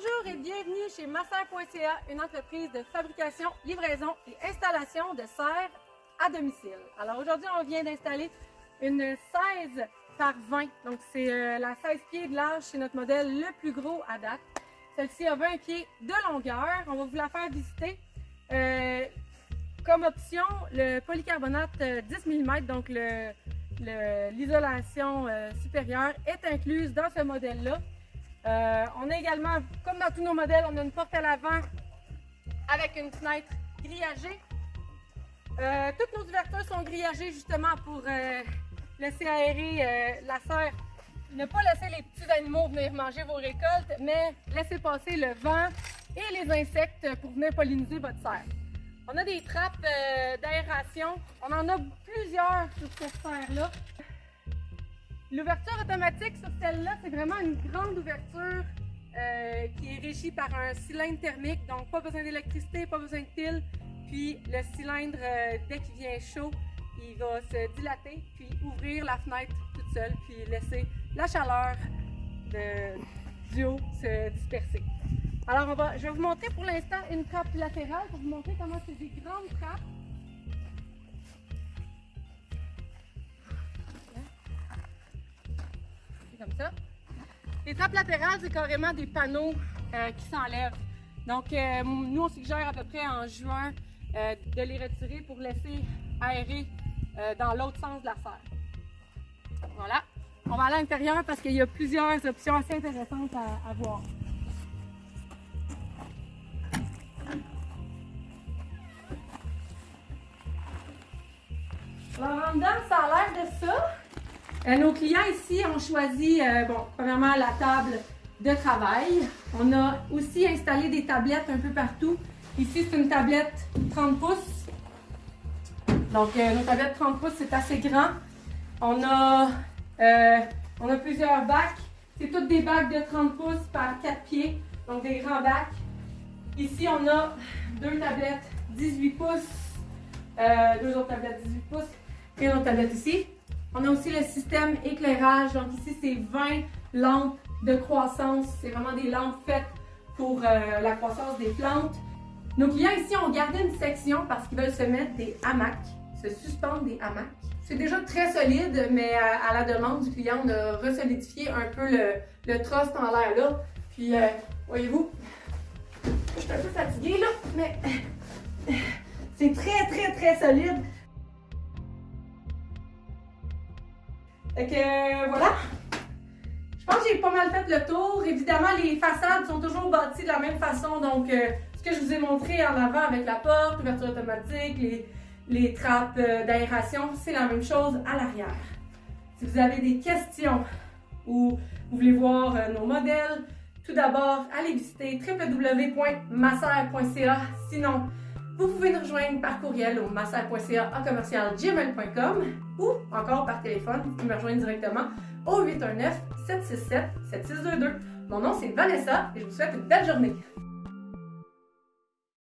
Bonjour et bienvenue chez Masser.ca, une entreprise de fabrication, livraison et installation de serres à domicile. Alors aujourd'hui, on vient d'installer une 16 par 20. Donc c'est la 16 pieds de large, c'est notre modèle le plus gros à date. Celle-ci a 20 pieds de longueur. On va vous la faire visiter. Comme option, le polycarbonate 10 mm, donc l'isolation supérieure est incluse dans ce modèle-là. On a également, comme dans tous nos modèles, on a une porte à l'avant avec une fenêtre grillagée. Toutes nos ouvertures sont grillagées justement pour laisser aérer la serre. Ne pas laisser les petits animaux venir manger vos récoltes, mais laisser passer le vent et les insectes pour venir polliniser votre serre. On a des trappes d'aération. On en a plusieurs sur cette serre-là. L'ouverture automatique sur celle-là, c'est vraiment une grande ouverture qui est régie par un cylindre thermique, donc pas besoin d'électricité, pas besoin de pile. Puis le cylindre, dès qu'il vient chaud, il va se dilater, puis ouvrir la fenêtre toute seule, puis laisser la chaleur du haut se disperser. Alors je vais vous montrer pour l'instant une trappe latérale pour vous montrer comment c'est des grandes trappes. Comme ça. Les trappes latérales, c'est carrément des panneaux qui s'enlèvent. Donc, nous, on suggère à peu près en juin de les retirer pour laisser aérer dans l'autre sens de la serre. Voilà. On va aller à l'intérieur parce qu'il y a plusieurs options assez intéressantes à voir. Alors, en dedans, ça a l'air de ça. Nos clients ici ont choisi, premièrement, la table de travail. On a aussi installé des tablettes un peu partout. Ici, c'est une tablette 30 pouces. Donc, nos tablettes 30 pouces, c'est assez grand. On a plusieurs bacs. C'est toutes des bacs de 30 pouces par 4 pieds. Donc, des grands bacs. Ici, on a deux tablettes 18 pouces. Deux autres tablettes 18 pouces. Et une autre tablette ici. On a aussi le système éclairage. Donc ici, c'est 20 lampes de croissance. C'est vraiment des lampes faites pour la croissance des plantes. Nos clients ici ont gardé une section parce qu'ils veulent se mettre des hamacs, se suspendre des hamacs. C'est déjà très solide, mais à la demande du client, on a resolidifié un peu le trust en l'air là. Puis, voyez-vous, je suis un peu fatiguée là, mais c'est très solide. Fait que voilà, je pense que j'ai pas mal fait le tour. Évidemment, les façades sont toujours bâties de la même façon. Donc, ce que je vous ai montré en avant avec la porte, l'ouverture automatique, les trappes d'aération, c'est la même chose à l'arrière. Si vous avez des questions ou vous voulez voir nos modèles, tout d'abord, allez visiter www.masser.ca. Sinon, vous pouvez nous rejoindre par courriel au masser.ca@gmail.com ou encore par téléphone. Vous pouvez me rejoindre directement au 819-767-7622. Mon nom, c'est Vanessa et je vous souhaite une belle journée.